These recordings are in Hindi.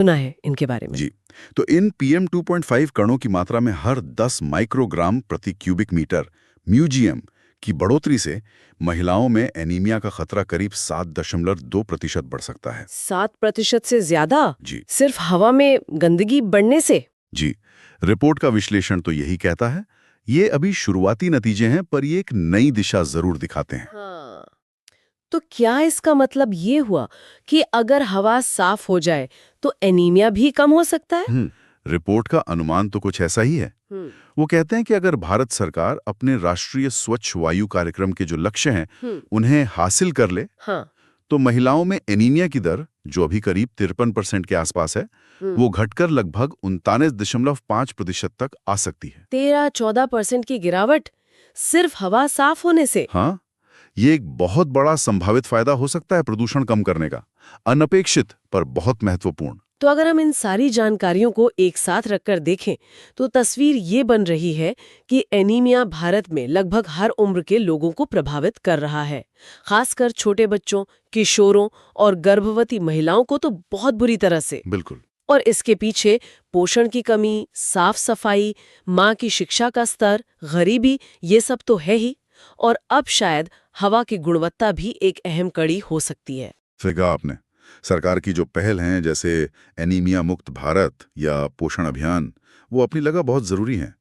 सुना है इनके बारे में। जी, तो इन PM 2.5 कणों की मात्रा में हर 10 माइक्रोग्राम प्रति क्यूबिक मीटर म्यूजियम की बढ़ोतरी से महिलाओं में एनीमिया का खतरा करीब 7.2% बढ़ सकता है। 7% से ज्यादा? जी सिर्फ हवा में गंदगी बढ़ने से? जी, रिपोर्ट का विश्लेषण तो यही कहता है। ये अभी शुरुआती नतीजे हैं, पर ये एक नई दिशा जरूर दिखाते हैं। हाँ, तो क्या इसका मतलब ये हुआ कि अगर हवा साफ हो जाए तो एनीमिया भी कम हो सकता है? रिपोर्ट का अनुमान तो कुछ ऐसा ही है। हम्म। वो कहते हैं कि अगर भारत सरकार अपने राष्ट्रीय स्वच्छ वायु कार्यक्रम के जो लक्ष्य हैं, उन्हें हासिल कर ले, हाँ। तो महिलाओं में एनीमिया की दर, जो अभी करीब 53% के आसपास है, वो घटकर लगभग 39.5% तक आ सकती है। 13-14% की गिरावट सिर्फ हवा साफ होने से? हाँ, ये एक बहुत बड़ा संभावित फायदा हो सकता है प्रदूषण कम करने का। अनपेक्षित पर बहुत महत्वपूर्ण। तो अगर हम इन सारी जानकारियों को एक साथ रखकर देखें तो तस्वीर ये बन रही है कि एनीमिया भारत में लगभग हर उम्र के लोगों को प्रभावित कर रहा है। खासकर छोटे बच्चों, किशोरों और गर्भवती महिलाओं को तो बहुत बुरी तरह से। बिल्कुल। और इसके पीछे पोषण की कमी, साफ सफाई, माँ की शिक्षा का स्तर, गरीबी, ये सब तो है ही। और अब शायद हवा की गुणवत्ता भी एक अहम कड़ी हो सकती है। सही कहा आपने। सरकार की जो पहल हैं, जैसे एनीमिया मुक्त भारत या पोषण अभियान, वो अपनी जगह बहुत जरूरी हैं।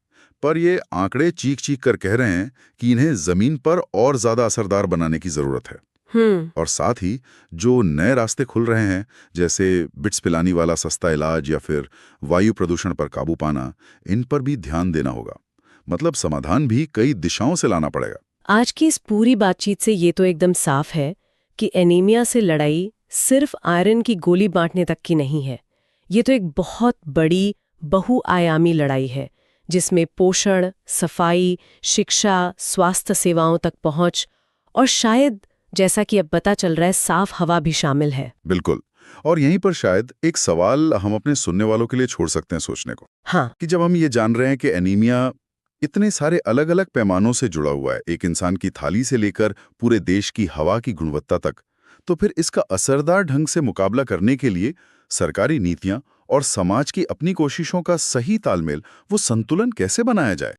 पर ये आंकड़े चीख-चीख कर कह रहे हैं कि इन्हें जमीन पर और ज्यादा असरदार बनाने की जरूरत है। और साथ ही जो नए रास्ते खुल रहे हैं, जैसे बिट्स पिलानी वाला सस्ता इलाज या फिर वायु प्रदूषण पर काबू पाना, इन पर भी ध्यान देना होगा। मतलब समाधान भी कई दिशाओं से लाना पड़ेगा। आज की इस पूरी बातचीत से ये तो एकदम साफ है कि एनीमिया से लड़ाई सिर्फ आयरन की गोली बांटने तक की नहीं है। ये तो एक बहुत बड़ी बहुआयामी लड़ाई है, जिसमें पोषण, सफाई, शिक्षा, स्वास्थ्य सेवाओं तक पहुंच और शायद, जैसा कि अब पता चल रहा है, साफ हवा भी शामिल है। बिल्कुल। और यहीं पर शायद एक सवाल हम अपने सुनने वालों के लिए छोड़ सकते हैं सोचने को, हाँ। कि जब हम ये जान रहे हैं कि एनीमिया इतने सारे अलग-अलग पैमानों से जुड़ा हुआ है, एक इंसान की थाली से लेकर पूरे देश की हवा की गुणवत्ता तक, तो फिर इसका असरदार ढंग से मुकाबला करने के लिए सरकारी नीतियां और समाज की अपनी कोशिशों का सही तालमेल, वो संतुलन कैसे बनाया जाए?